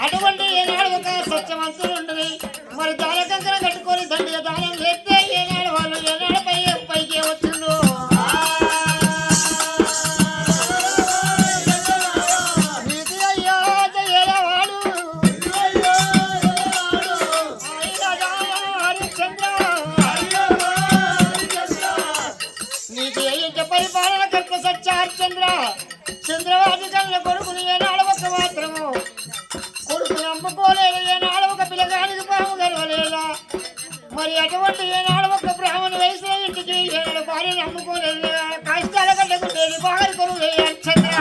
అటువంటి ఏనాడు ఒక సత్యవంతులు ఉండని మరి దానకంకర కట్టుకొని దండిగా దానం చేస్తే ఏనాడు వాళ్ళు ఏనాడు పైకి వచ్చిండు నీతి అయ్యో చేయవాడు హరిశ్చంద్ర నీతి అయ్యింట పరిపాలన కర్త సత్య హరిశ్చంద్ర చంద్రబాబు కళ్ళ కొడుకుని ఏనాడు ఒక మాత్రము నమ్ముకోలేదు ఏనాడు ఒక పిల్లగానికి పాము గెలవలేదా మరి అటువంటి ఏనాడు ఒక బ్రాహ్మణ వయసు ఇంటికి ఏనాడు భార్య నమ్ముకోలేదు కష్టాల కట్టకుండేది బాగా కొనుగోలు చంద్ర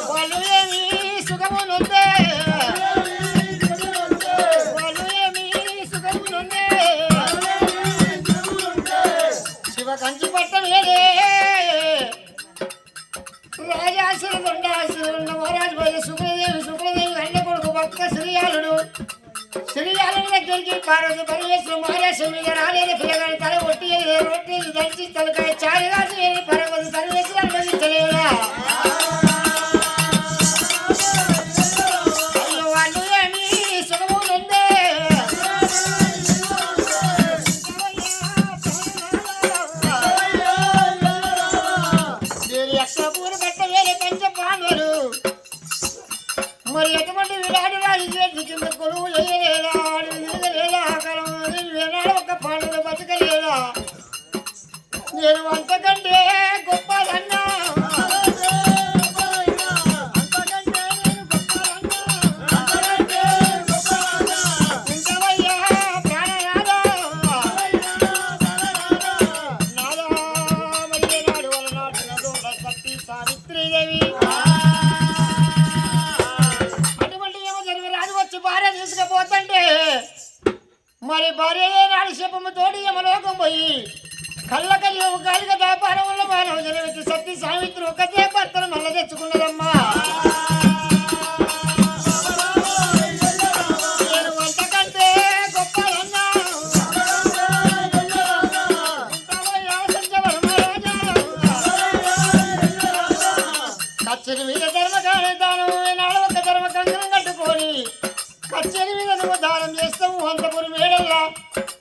వాళ్ళు ఏమి సుఖమునుందే వాళ్ళు ఏమి సుఖమునుందే శివ కంచి పట్టం ఏదే రాజాసురు కొండాసురు మహారాజు పోయి శుక్రదేవి అన్న కొడుకు భక్త శ్రీయాలుడు దగ్గరికి పార్వతి పరమేశ్వరు మహారాజు మీద రాలేదు పిల్లగాని తల రొట్టి దంచి తలకాయ చారుగాసు పరమతి పరమేశ్వరు అనుభవించలేదా వాళ్ళు ఏమి సుఖముందే మరి ఎటువంటి విరాడు రాజు కింద కొలువు చేయలేదా వినాడు ఒక పాండవులు బతకలేదా నేను అంతకంటే గొప్పదన్నా ఇంకవయ్యా ప్రాణనాదా నాదా మరి ఏనాడు వలనాడు సతీ సావిత్రీదేవి భార్య తీసుకుపోతుంటే మరి భార్య నాడు శపము తోడి యమలోకం పోయి కళ్ళకల్లి ఒక కాలిక వ్యాపారం వల్ల మానవ జనవతి సతీ సావిత్రి ఒకటే భర్తను మళ్ళీ తెచ్చుకున్నదమ్మా నేను అంతకంటే గొప్పదన్నా కచ్చరి మీద ధర్మకాని దానం నాడు ఒక ధర్మ కంకణం కట్టుకొని కచ్చేరి మీద నువ్వు దానం చేస్తావు అంతపురి మేడల్లా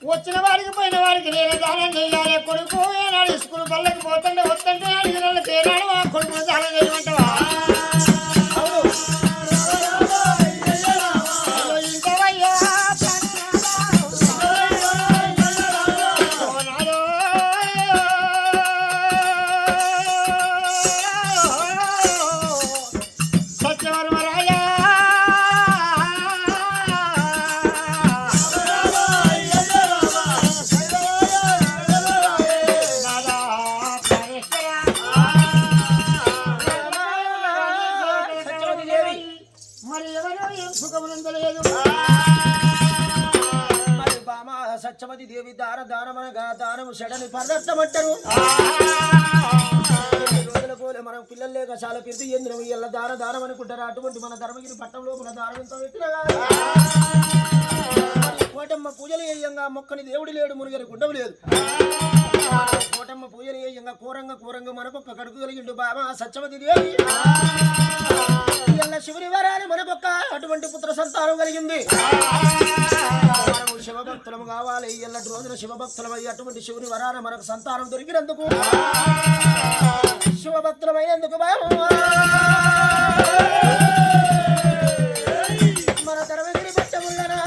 వచ్చిన వారికి పోయిన వారికి నేను దానం చేయాలి కొడుకు ఏనాడు స్కూల్ పళ్ళకి పోతుంటే వస్తుంటే అడిగిన వాళ్ళకి ఏనాడు ఆ కొడుకును దానం చేయమంటావా ఇంకవయ్యా సత్యవర్మ రాజా మరి బామ సత్యవతి దేవి దానమనగా దానము చెడని పదార్థమంటారు రోజుల పోలే మనం పిల్లలు లేక చాలా పెద్ద ఎంద్రం ఇలా దానం అనుకుంటారు అటువంటి మన ధర్మగిరి పట్టణంలో మన దానంతో కోటమ్మ పూజలు వేయంగా మొక్కని దేవుడు లేడు మునిగరి గుడ్డవు లేదు కోటమ్మ పూజలు వేయంగా కూరంగా మనకొక్క కడుపు కలిగిండు బామ సత్యవతి దేవి శివుని వరాన్ని మనకొక్క అటువంటి పుత్ర సంతానం కలిగింది శివభక్తులము కావాలి ఎల్లటి రోజున శివభక్తులమై అటువంటి శివుని వరాన మనకు సంతానం దొరికినందుకు శివభక్తులమైనందుకు మన ధర్మగిరి పట్టముల్లనా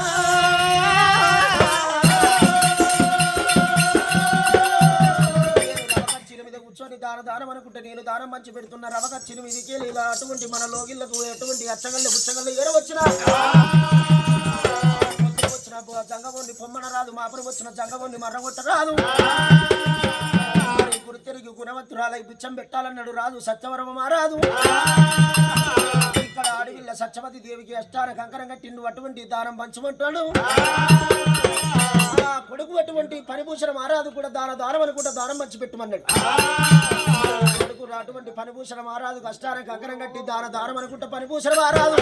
కూర్చొని దానం అనుకుంటే నేను దానం మంచి పెడుతున్న రవకచ్చిని మీదికి ఇలా అటువంటి మన లోగిళ్లకు ఎటువంటి అచ్చగళ్ళు పుచ్చగళ్ళు ఏరవచ్చిన జంగబొండి పొమ్మన రాదు మాపురం వచ్చిన జంగబొండి మర్రగొట్ట రాదు గురితిరిగి గుణవంతురాలై బిచ్చం పెట్టాలన్నాడు రాదు సత్యవరమ మారాదు ఇక్కడ అడవిల్ల సత్యవతి దేవికి అష్టాన కంకరం కట్టిండు అటువంటి దానం పంచమంటాడు కొడుకు అటువంటి పరిభూషణ మారాదు కూడా దానం అనుకుంటా దానం పంచి పెట్టమన్నాడు కొడుకు అటువంటి పరిభూషణ మారాదు అష్టాన కంకరం కట్టి దానం అనుకుంటా పరిభూషణ మారాదు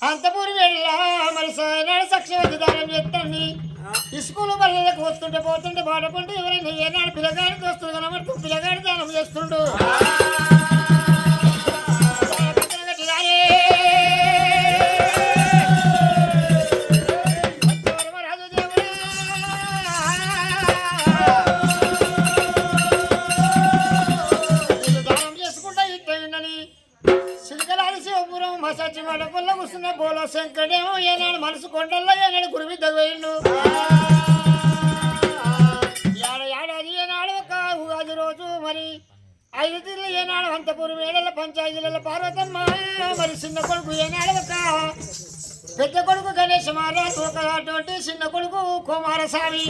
అంతపూరి వెళ్ళా మరి సాయనాడు సక్షవతి దానం చేస్తాండి స్కూల్ బల్లలకు వస్తుంటే పోతుంటే పాడుకుంటే ఎవరైనా ఏనాడు పిల్లగాడి దోస్తులు కనబడుతూ పిల్లగాడి దానం చేస్తుండు సచ్చి మడపల్ల కూర్చున్న బోల శంకడేమో ఏనాడు మనసు కొండల్లో ఏనాడు గురువి దగ్గయిండు ఏడాది ఏనాడు ఒక ఉగాది రోజు మరి 5 తిర్లు ఏనాడు అంతపూరి వేళల పంచాయతీల పార్వతమ్మ మరి చిన్న కొడుకు ఏనాడు ఒక పెద్ద కొడుకు గణేష్ మహారాజ్ ఒక అటువంటి చిన్న కొడుకు కుమారస్వామి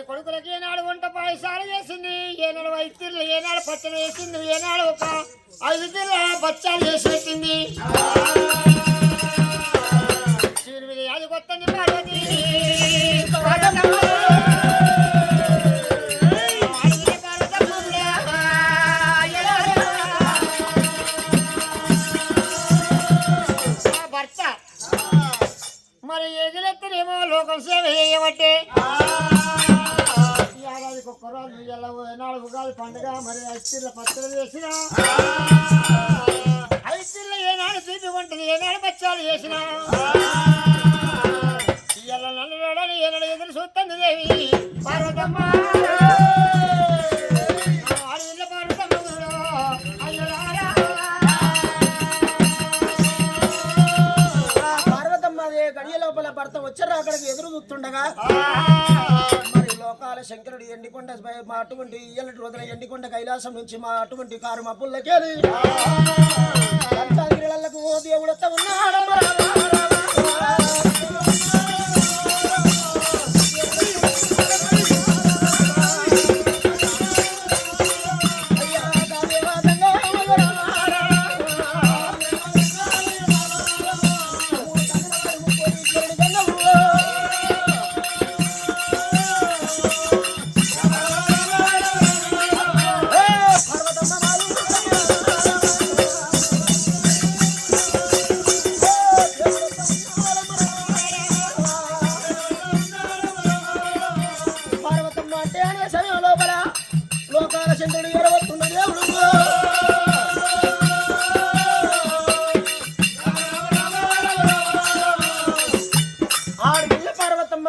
కొడుకులకి ఏనాడు వంట పాయసాలు చేసింది ఏనాడు 5 తిర్లు ఏనాడు పచ్చడి వేసింది ఏనాడు ఒక 5 తిర్ల బచ్చాలు చేసి పెట్టింది శివుని మీద అది కొత్తంది పార్వతి భర్త మరి ఎగిరెత్తనేమో లోకం సేవ చేయబట్టే ఏడాదికి ఒక్క రోజు ఎలా ఏనాడు ఉగాది పండుగ మరి 5 తిర్ల పచ్చడి చేసిన 5 తిర్ల ఏనాడు తీపి వంటది ఏనాడు బచ్చాలు చేసిన ఇవాళ నన్ను వేడని ఏనాడు ఎదురు చూస్తుంది దేవి పార్వతమ్మ ఆడవిల్ల పార్వతమ్మ అయ్యలారా పార్వతమ్మ గడియ లోపల భర్త వచ్చారు అక్కడికి ఎదురు చూస్తుండగా లోకాల శంకరుడు ఎండికొండ మా అటువంటి ఇయ్యలటి రోజున ఎండికొండ కైలాసం నుంచి మా అటువంటి కారు మబ్బుల్లోకెళ్ళి గిరిలకు ఓ దేవుడత ఉన్నాడు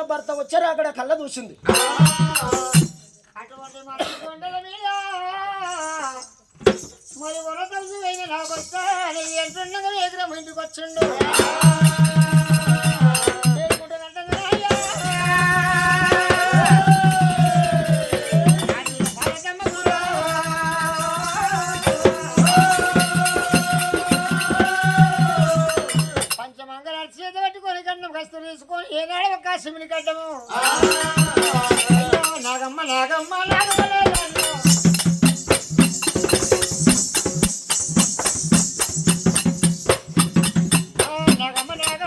భర్త వచ్చారు అక్కడ కళ్ళ చూసింది అటువంటి మనసు కొండల మీద మరి వరదలు అయిన నాకు వస్తాను ఎంటుండగా ఎదురు ఇంటికి వచ్చిండు పంచమంగళ చేత పెట్టుకొని కన్నం కస్తు తీసుకొని ఏనాడు ఒక సిమిని కట్టము నాగమ్మ నాగమ్మ నాగమ్మ నాగమ్మ నాగమ్మ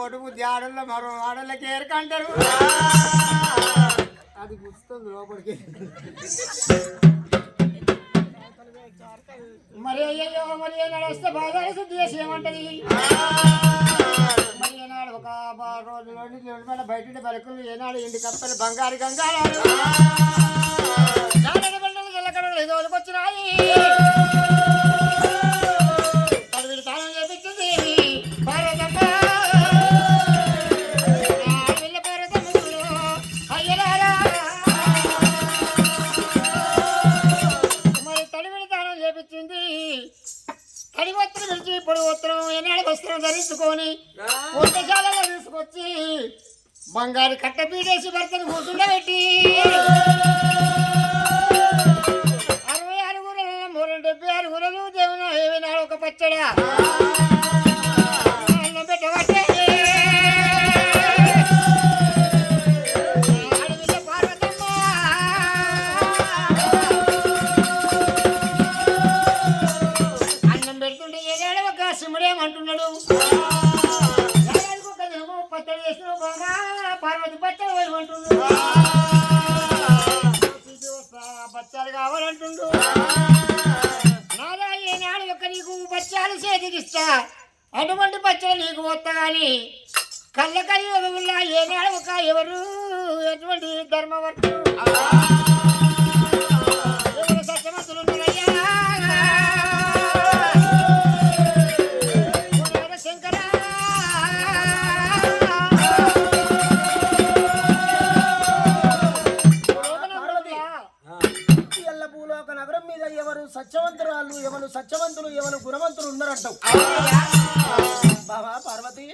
కోటు బుద్ధి ఆడల్లో మరో ఆడళ్ళకి ఏరకంటారు అది గుర్తుంది లోపలికి మరి అయ్యో మరి ఏనాడు వస్తే బాగా శుద్ధి చేసి ఏమంటది మరి ఏనాడు ఒక రోజులో బయట బలకులు ఏనాడు ఇంటి కప్పలు బంగారు గంగారాలు బిడ్డలు ఎల్లకడలు ఎదోలుకొచ్చినాయి పదవిడి తానం చేపించింది భారతమ్మ వెళ్ళ భారతమ్మ అయ్యలారా మరి తడివిడి తానం చేపించింది తడి వస్త్రం విడిచి పొడి వస్త్రం ఎన్నాడు వస్త్రం ధరించుకొని వంటశాలలో తీసుకొచ్చి బంగారు కట్ట పీడేసి భర్తను కూర్చుండబెట్టి 66 గురలు 76 గురలు దేవుని ఏమైనాడు ఒక పచ్చడా అన్నం పెట్టబట్టే అడవిలో పార్వతమ్మ అన్నం పెడుతుంటే ఏనాడు ఒక సిమ్ముడేమంటున్నాడు పచ్చడి చేసిన బాగా పార్వతి పచ్చడి వేయమంటుండు బచ్చాలు కావాలంటుండు నాదా ఏనాడు యొక్క నీకు బచ్చాలు చేతికిస్తా అటువంటి పచ్చడి నీకు వస్తా కానీ కళ్ళకలి యుగముల్లా ఏనాడు ఒక ఎవరు ఎటువంటి ధర్మవర్తులు ఎవరు సత్యవంతులు ఉన్నారయ్యా శంకర సత్యవంతురాలు ఎవరు సత్యవంతులు ఎవరు గుణవంతులు ఉన్నారంటావు బాబా పార్వతి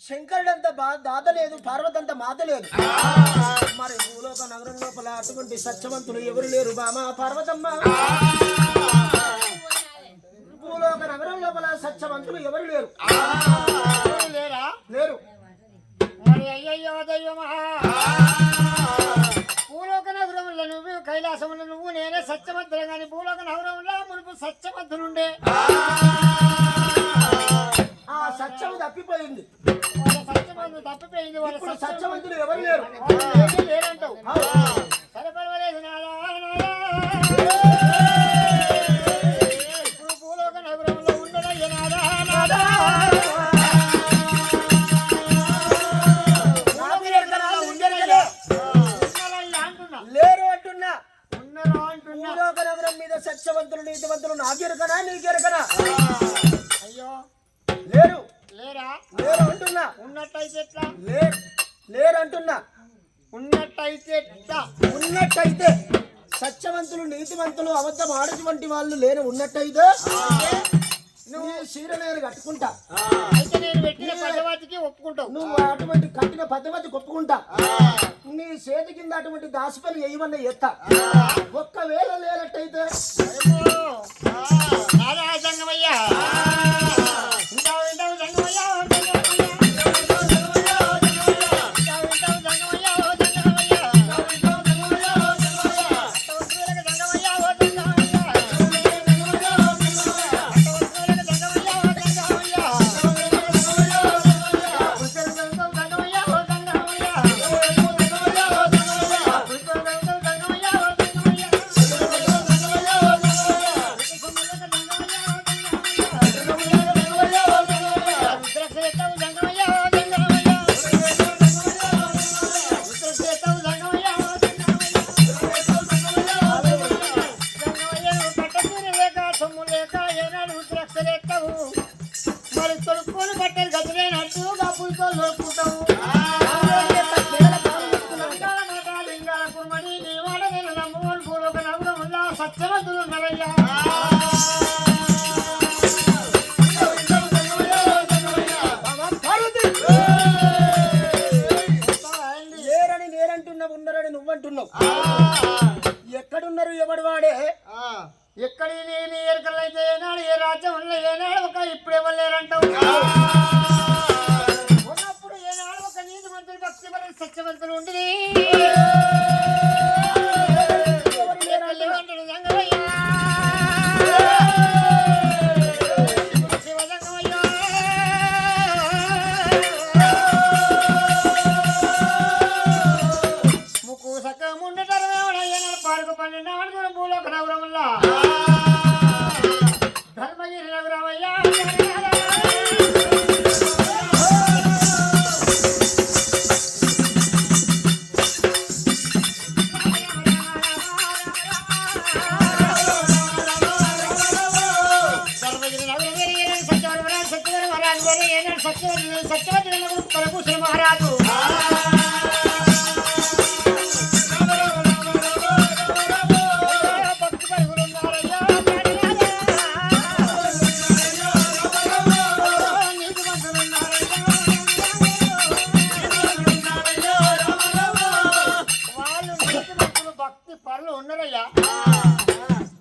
శంకరుడంత దాత లేదు పార్వతి అంత మాత లేదు మరి భూలోక నగరం లోపల అటువంటి సత్యవంతులు ఎవరు లేరు బామా పార్వతమ్మ భూలోక నగరం లోపల సత్యవంతులు ఎవరు లేరు లేరా లేరు మరి అయ్యయ్యో దైవమా భూలోక నగరంలో నువ్వు కైలాసంలో నువ్వు నేనే సత్యవంతులు కానీ భూలోక నగరంలో మునుపు సత్యవంతులుండే ఆ సత్యం తప్పిపోయింది సత్యవంతులు తప్పిపోయింది వాళ్ళ సత్యవంతులు ఎవరు లేరు లేరంటావు సరే పర్వాలేదు ఇప్పుడు భూలోక నగరంలో ఉండదయ్య నాదా సత్యవంతులు నీతివంతులు నాకెరకనా నీకెరకనా అయ్యో లేరు లేరా లేరు అంటున్నా ఉన్నట్టయితే ఎట్లా లేరు అంటున్నా ఉన్నట్టయితే ఎట్లా ఉన్నట్టయితే సత్యవంతులు నీతివంతులు అబద్ధం ఆడటువంటి వాళ్ళు లేరు ఉన్నట్టయితే నువ్వు చీర నేను కట్టుకుంటా అయితే నేను పెట్టిన పదవతికి ఒప్పుకుంటావు నువ్వు అటువంటి కట్టిన పదవతికి ఒప్పుకుంటా నీ చేతి కింద అటువంటి దాసిపని ఏమన్నా ఎత్తా ఒక్కవేళ లేనట్టయితే సంగమయ్యా సంగమయ్యా మరి ఏనాడు సత్యవతి పరభూషణ మహారాజు భక్తి పరుగులు ఉన్నారయ్యా నీతి మంతులు ఉన్నారయ్యా వాళ్ళు నీతి మంతులు భక్తి పరులు ఉన్నారయ్యా.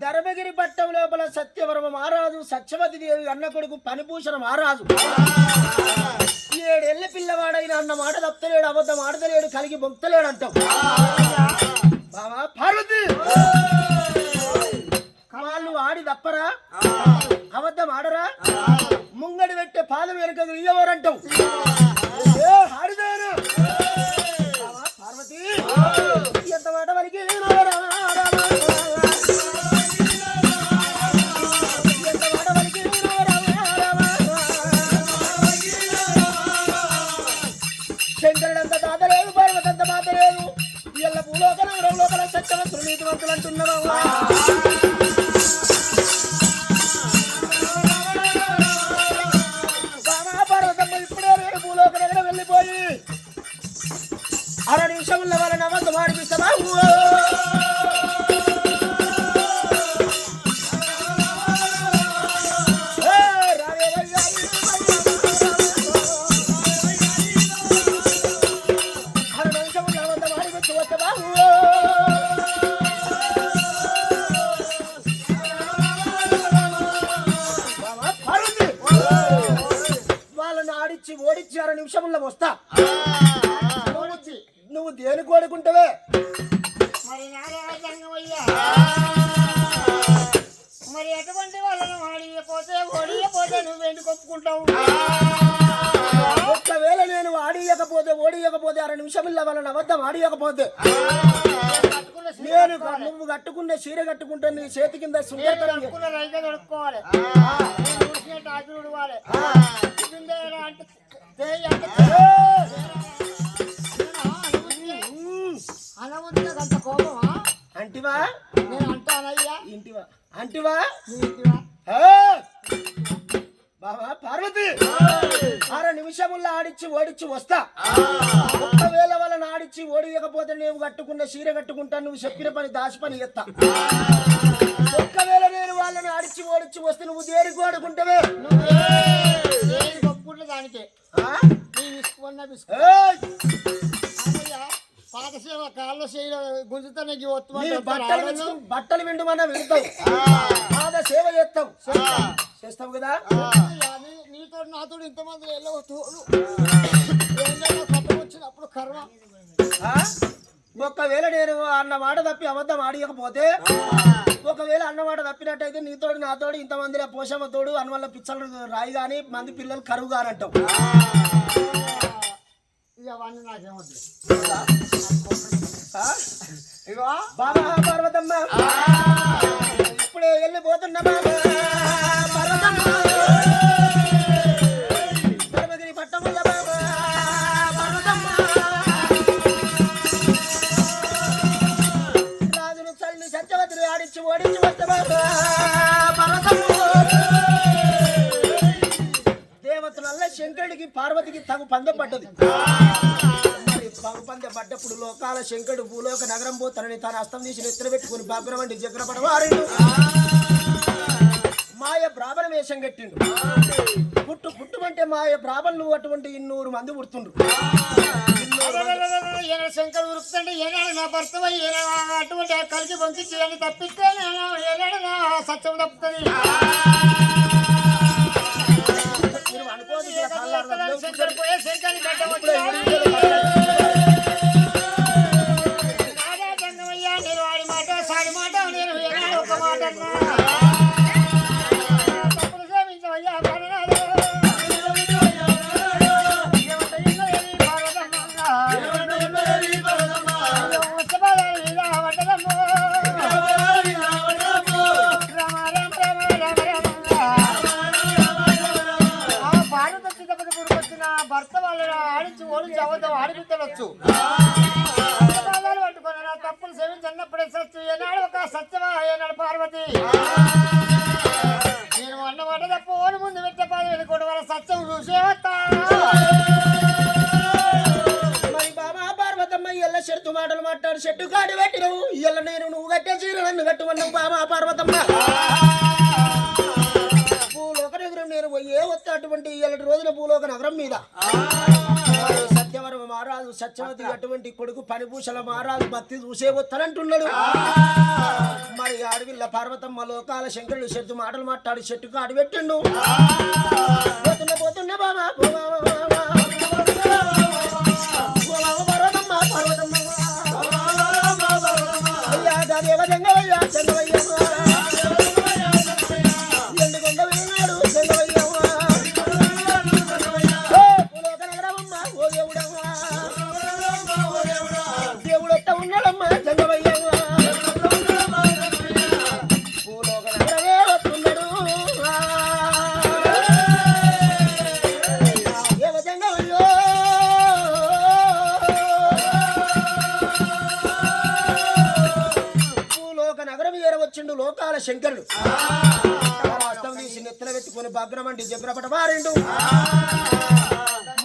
ధర్మగిరి పట్టం లోపల సత్యవరమ మహారాజు సత్యవతి దేవి అన్న కొడుకు పనిభూషణ మహారాజు 7 ఏళ్ల పిల్లవాడైన అన్న మాట తప్పలేడు, అబద్ధం ఆడతలేడు, కలిగి బొక్తలేడు అంటాం. బావా పార్వతి వాళ్ళు ఆడి తప్పరా, అబద్ధం ఆడరా, ముంగడి పెట్టే పాదం వెనుక ఇయ్యవరంటాం. ఆడిదారు పార్వతి ఎంత మాట వరకు శంకరుడంత తాత లేదు, పార్వతంత మాత లేదు. ఇళ్ళ భూలోక నగరం లోపల సత్యవంతులు నీతివంతులు అంటున్నావా? పార్వతమ్మ ఇప్పుడే నేను భూలోక నగరం వెళ్ళిపోయి 6 నిమిషముల వాళ్ళని అబద్ధం ఆడిపిస్తావా? వాళ్ళని ఆడిచ్చి ఓడిచ్చి 6 నిమిషముల్లో వస్తా. నువ్వు దేని కోడుకుంటావే? మరి నారాజంగమయ్యా మరి ఎటువంటి వాళ్ళను ఓడియపోతే నువ్వేంటి కొప్పుకుంటావు? ఒక్కవేళ నేను ఆడియకపోతే ఓడియకపోతే 6 నిమిషముల్లో వాళ్ళని అబద్ధం ఆడియకపోతే నేను నువ్వు కట్టుకునే చీర కట్టుకుంటే నీ చేతి కింద దొడుకోవాలి అంత కోపమా అంటివా? నేను అంటానయ్యా. ఇంటివా అంటివా? బాబా పార్వతి 6 నిమిషముల్లో ఆడిచ్చి ఓడిచ్చి వస్తా. ఒక్కవేళ వాళ్ళని ఆడిచ్చి ఓడియకపోతే నేను కట్టుకున్న చీర కట్టుకుంటా, నువ్వు చెప్పిన పని దాచి పని ఎత్తా. ఒక్కవేళ నేను వాళ్ళని ఆడిచ్చి ఓడిచ్చి వస్తే నువ్వు దేనికి వాడుకుంటావే? ఒప్పుకుంటే దానికే పాత సేవ కాళ్ళ సేవ గుంజుతానే బట్టలు విండుమన్నా వింటావు, పాద సేవ చేస్తావు చేస్తావు కదా. నీతో నాతో ఇంతమంది తోడు వచ్చినప్పుడు కర్మ. ఒకవేళ నేను అన్న మాట తప్పి అబద్ధం ఆడియకపోతే, ఒకవేళ అన్న మాట తప్పినట్టయితే నీతోడు నాతోడు ఇంతమంది పోషమ్మ తోడు అని వల్ల పిచ్చలు రాయి గాని మంది పిల్లలు కరువు కానంటావు. అవన్నీ నాకేమొద్దు. బాబా పార్వతమ్మ ఇప్పుడే వెళ్ళిపోతున్నా బాబా పార్వతమ్మ ధర్మగిరి పట్టముల బాబా పార్వతమ్మ రాజును చల్లి సత్యవతిని ఆడిచ్చి ఓడించి వస్తే బాబా పార్వతమ్మ దేవతలల్ల శంకరుడికి పార్వతికి తగు పందెం పడ్డది. పందె పడ్డప్పుడు లోకాల శంకరుడు భూలోక నగరం పోతానని తన హస్తం తీసి నెత్తిన పెట్టుకుని బాగ్ర వంటి జగ్ర పడవారిండు. మాయ బ్రాహ్మణ వేషం కట్టిండు. పుట్టుమంటే మాయ బ్రాహ్మణులు అటువంటి 200 మంది పుడుతుండ్రు. శంకరు ఉరుకుతండి ఏనాడు నా భర్త అటువంటి కలిసి పంపించి అని తప్పిస్తే ఏనాడు నా సత్యం తప్పుతుంది. నారాజంగమయ్యా నేను వాడి మాట సాడి మాట నేను ఏనాడు ఒక మాట తప్పులు సేవించవయ్యా భర్త వాళ్ళని ఆడించి ఓడించి అబద్ధం ఆడిపిత్తవచ్చు. పట్టుకుని నా తప్పులు సేవించన్నప్పుడే సత్యం ఏనాడు ఒక సత్యమా ఏనాడు పార్వతి నేను అన్నమాట తప్పు ఓని ముందు పెట్టే పాదం వెళ్ళికోవడం వల్ల సత్యం చూసేవతా మరి బాబా పార్వతమ్మ ఇయ్యల చెట్టు మాటలు మాట్లాడు చెట్టు కాడి పెట్టినవు ఇయ్యల నేను నువ్వు కట్టే చీర నన్ను కట్టుమన్నావు బాబా పార్వతమ్మ భూలోక నగరం నేను పోయే వస్తే అటువంటి ఇయ్యల రోజున భూలోక నగరం మీద సత్యవరం మహారాజు సత్యవతి అటువంటి కొడుకు పనిభూషల మహారాజు భక్తి చూసే వస్తానంటున్నాడు మరి అడవిల్ల పార్వతమ్మ లోకాల శంకరుడు చెట్టు మాటలు మాట్లాడి చెట్టుకు అడిపెట్టిండు పోతున్న పోతున్న బాబా పార్వతమ్మ అయ్యా దేవ జంగవయ్యా జంగవయ్య ఎందుకొండ విన్నాడు జంగవయ్య భూలోక నగరమమ్మ ఓ దేవుడమ్మా దేవుడెట్ట ఉన్నాడమ్మా జంగవయ్య భూలోక నగరమే వస్తున్నాడు దేవ జంగవయ్యో భూలోక నగరం ఏరవచ్చిండు లోకాల శంకరుడు అస్తం తీసి నెత్తన వెత్తుకొని భగ్రమండి జగ్రపట మారిండు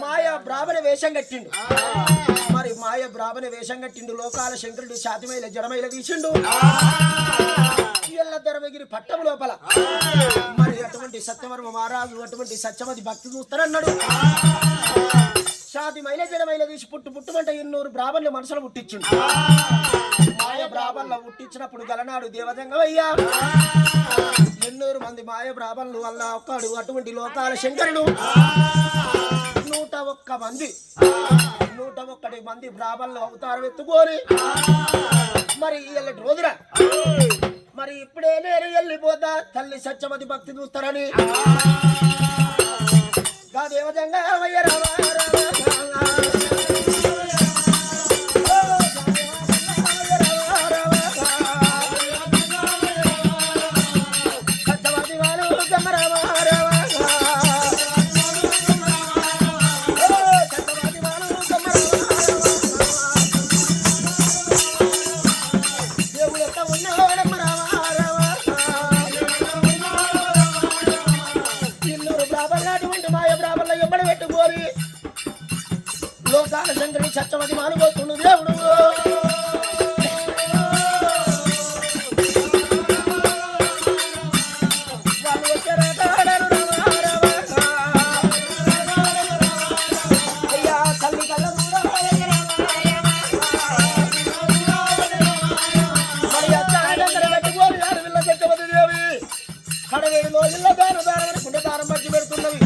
మాయ బ్రాహ్మణ వేషం కట్టిండు మరి మాయ బ్రాహ్మణ వేషం కట్టిండు లోకాల శంకరుడు శాతిమైల జడమైల తీసిండు ఎల్ల దొరవగిరి పట్టం లోపల మరి అటువంటి సత్యవర్మ మహారాజు అటువంటి సత్యవతి భక్తి చూస్తారన్నాడు శాతి మైల జడమైల తీసి పుట్టుమంట 200 బ్రాహ్మణుల మనసులో పుట్టించిండు మాయ బ్రాహ్మణులు పుట్టించినప్పుడు గలనాడు దేవజంగవయ్యా 200 మంది మాయ బ్రాహ్మణులు వల్ల ఒక్కడు అటువంటి లోకాల శంకరుడు 101 మంది బ్రాహ్మణులు అవతారం ఎత్తుకొని మరి ఎల్లటి రోజున మరి ఇప్పుడే నేను వెళ్ళిపోతా తల్లి సత్యవతి భక్తి చూస్తారని గా దేవజంగవయ్య రావా లోకాల శంకరుడు సత్యవతి మానుకోతుండు దేవుడు వాళ్ళు అయ్యా తల్లి కళ్ళ పెట్టుకోని అడవిల్ల సత్యవతి దేవి కడవేడు రోజుల్లో దారం కుండ దారం పచ్చి పెడుతున్నవి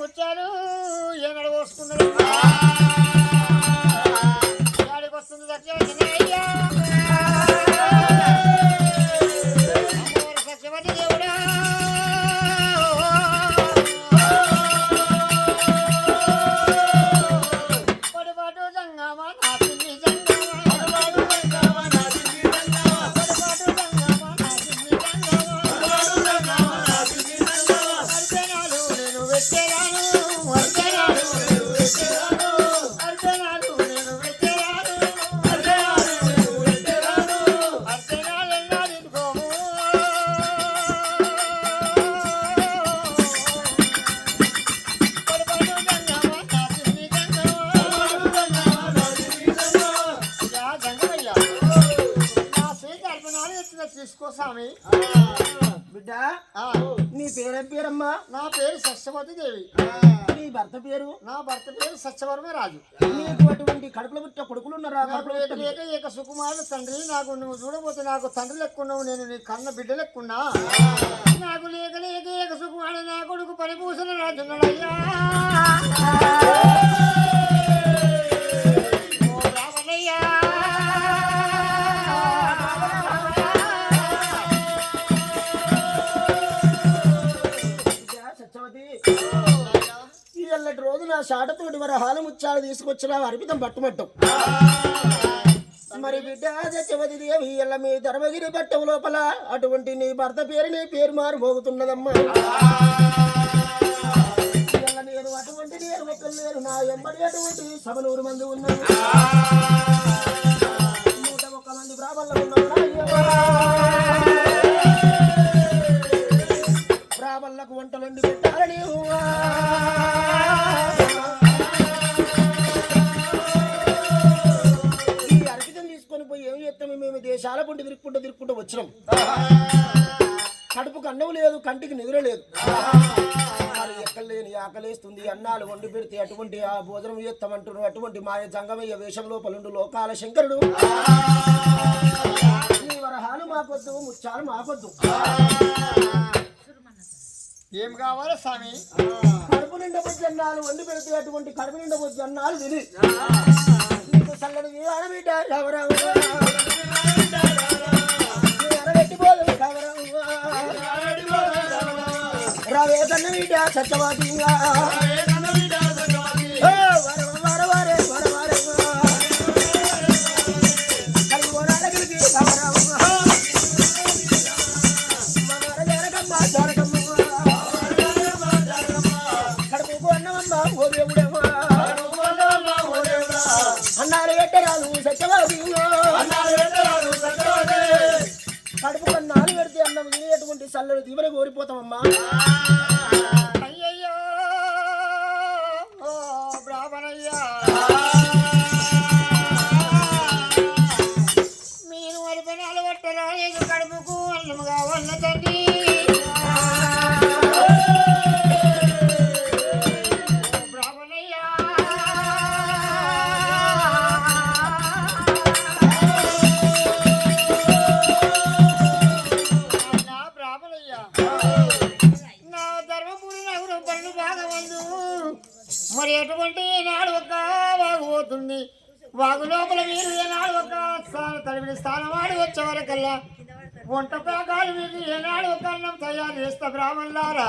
ముచ్చాలు ఏనాడు పోసుకున్నారు ఏడికి వస్తుంది సత్యవతి దేవుడా పొడిపాటు జంగమ నా సిన్ని తీసుకో స్వామి బిడ్డ నీ పేరేం పేరమ్మా నా పేరు సత్యవతి దేవి నీ భర్త పేరు నా భర్త పేరు సత్యవర్మ రాజు నీకు అటువంటి కడుపులో పుట్టిన కొడుకులు ఉన్నారా ఏక సుకుమారుడు తండ్రి నాకు నువ్వు చూడబోతే నాకు తండ్రి లెక్కున్నావు నేను నీ కన్న బిడ్డ లెక్కున్నా నాకు లేక ఏక సుకుమారుడు నా కొడుకు పనిపూసన రాజున్నాడయ్యా రామయ్యా ఎల్లటి రోజు నా షాటతోటి మరి హాలు ముచ్చాలు తీసుకొచ్చిన అర్పితం పట్టుమట్టం మరి బిడ్డ సత్యవతి దేవి ఎల్ల మీ ధర్మగిరి పట్టం లోపల అటువంటి నీ భర్త పేరు నీ పేరు మారు మోగుతున్నదమ్మా నీ నేను అటువంటి నేను ఒకరు లేరు నా ఎంబడి అటువంటి సభనూరు మంది ఉన్నారు 101 మంది బ్రాహ్మణులు ఉన్నారు బ్రాహ్మణులకు వంటలండి పెట్టాలని ఈ అర్పితం తీసుకొని పోయి ఏం చేస్తాము మేము దేశాల పుండి తిరుక్కుంటూ వచ్చినాం కడుపుకు అన్నం లేదు కంటికి నిద్ర లేదు మరి ఎక్కలేని ఆకలేస్తుంది అన్నాలు వండి పెడితే అటువంటి ఆ భోజనం చేస్తామంటున్నారు అటువంటి మాయ జంగమయ్య వేషంలో పలుండు లోకాల శంకరుడు నీ వరహాలు మాకొద్దు ముచ్చాలు మాకొద్దు ఏం కావాలి స్వామి కడుపు నిండా భోజనాలు వండి పెడితే అటువంటి కడుపు నిండా భోజనాలు తిని నీకు చల్లని వీరాడబిడ్డ ఎవరావు రావే కన్న బిడ్డ సత్యవాదిగా కడుపుకు అన్నమమ్మ ఓ దేవుడమ్మా అన్నారు ఎట్టరాదు సత్యవాదిగా కడుపు కన్నాలు పెడితే అన్నం తినేటువంటి చల్లని దీవెన కోరిపోతామమ్మా అయ్యయ్యో బ్రాహ్మణయ్యా మీరు వరిపనాలు పట్టరా నీకు కడుపుకు అన్నముగా ఉన్న తండ్రి బ్రాహ్మణయ్యా మరి ఎటువంటి ఏనాడు ఒక వాగు పోతుంది వాగు లోపల మీరు ఏనాడు ఒక తడిపిన స్థానం ఆడి వచ్చే వరకల్లా వంట పాకాలు మీరు ఏనాడు ఒక అన్నం తయారు చేస్తా బ్రాహ్మణులారా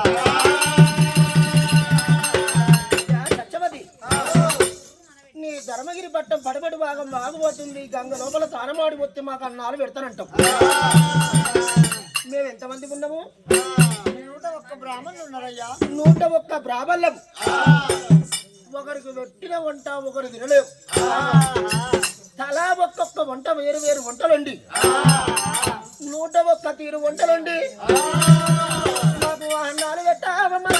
సత్యవతి నీ ధర్మగిరి పట్టం పడబడి భాగం వాగుపోతుంది గంగ లోపల తానమాడి పోతే మాకు అన్నాలు పెడతానంటాం మేము ఎంతమంది ఉన్నాము 101 బ్రాహ్మణులు ఉన్నారయ్యా 101 బ్రాహ్మణులం ఒకరికి పెట్టిన వంట ఒకరు తినలేవు తలా ఒక్కొక్క వంట వేరు వేరు వంటలండి 101 తీరు వంటలండి మాకు అన్నాలు పెట్టామమ్మా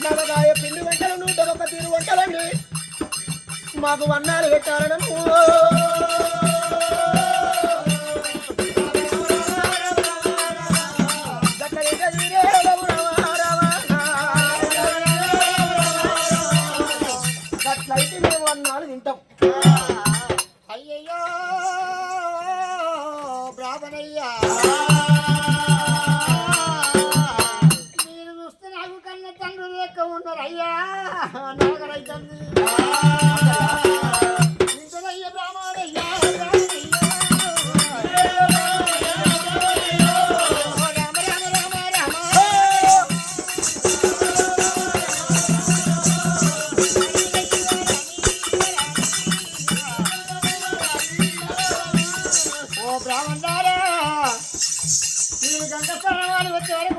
నవగాయ పిండి వంటలు 101 తీరు వంటలండి మాకు అన్నాలు పెట్టాలనము అట్లయితే మేము అన్నాలు తింటాం అయ్యయ్యో బ్రాహ్మణయ్యా మీరు చూస్తే నాకు కన్న తండ్రులు లెక్క ఉన్నారు అయ్యా నాగరైతుంది